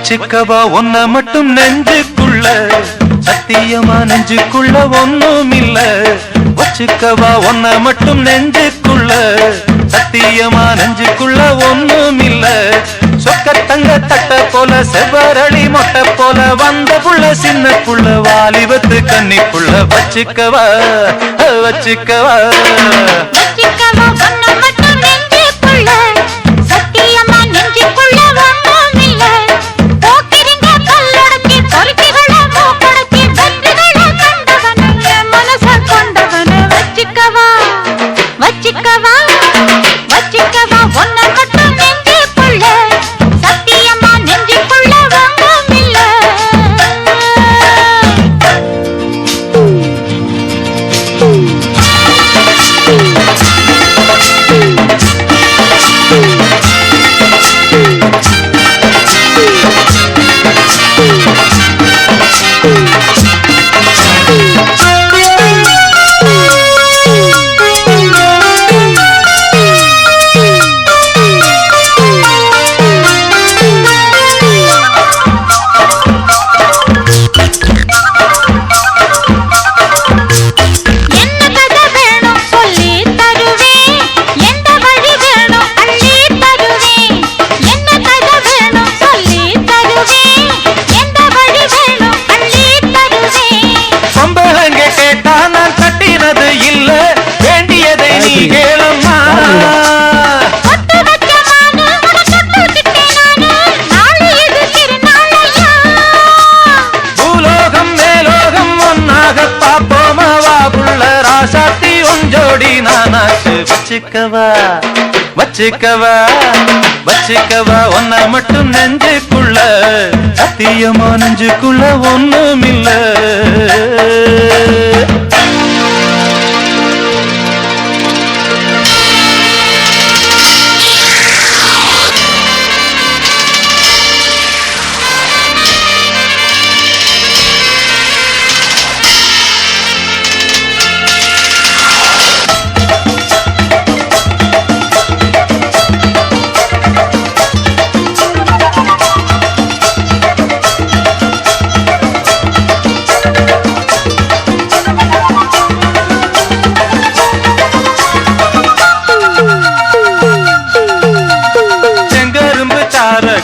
வச்சுக்கவா ஒன்ன மட்டும் நெஞ்சுக்குள்ள சத்தியமா நெஞ்சுக்குள்ள ஒண்ணும் இல்ல வச்சுக்கவா ஒன்ன மட்டும் நெஞ்சுக்குள்ள சத்தியமா நெஞ்சுக்குள்ள ஒண்ணும் இல்ல சொக்க தங்க தட்ட போல செவ்வரளி மொட்டை போல வந்த புள்ள சின்ன புள்ள வாலிபத்து கன்னிக்குள்ள வச்சுக்கவா வச்சுக்கவா வச்சுக்கவா ஒன்ன மட்டும் நெஞ்சுக்குள்ள சத்தியமா நெஞ்சுக்குள்ள ஒண்ணும் இல்ல போக்கிரிங்க கல்லடக்கி பொறுக்கிகள மூக்கடக்கி வெற்றிகள கண்டவனே மனச கொண்டவனே வச்சுக்கவா வச்சுக்கவா வச்சுக்கவா ஒன்ன மட்டும் நெஞ்சுக்குள்ள சத்தியமா நெஞ்சுக்குள்ள ஒண்ணும் இல்ல வச்சுக்கவா வச்சுக்கவா வச்சுக்கவா ஒன்ன மட்டும் நெஞ்சுக்குள்ள சத்தியமா நெஞ்சுக்குள்ள ஒண்ணும் இல்ல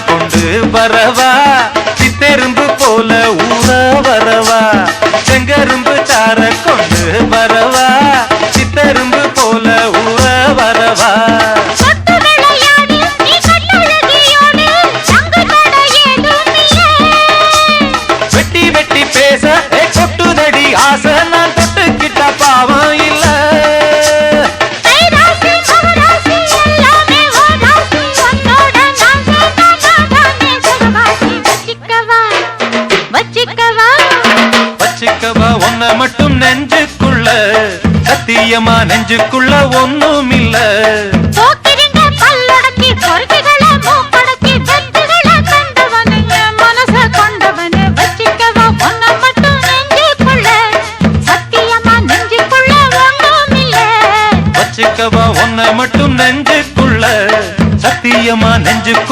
கொண்டு வரவா சித்தெரும்பு போல ஊற வரவா செங்கரும்பு சார கொண்டு வரவா சித்தெரும்பு போல ஊற வரவா வெட்டி வெட்டி பேச கொட்டுதடி ஆசை நான் தொட்டுக்கிட்ட பாவம் இல்ல வச்சுக்கவா ஒன்ன மட்டும் நெஞ்சுக்குள்ள சத்தியமா நெஞ்சுக்குள்ள ஒண்ணும் இல்ல போக்கிரிங்க கல்லடக்கி பொறுக்கிகள மூக்கடக்கி வெற்றிகள கண்டவனே மனச கொண்டவனே வச்சுக்கவா ஒன்ன மட்டும் நெஞ்சுக்குள்ள சத்தியமா நெஞ்சுக்குள்ள ஒண்ணும் இல்ல வச்சுக்கவா ஒன்ன மட்டும் நெஞ்சுக்குள்ள சத்தியமா நெஞ்சுக்குள்ள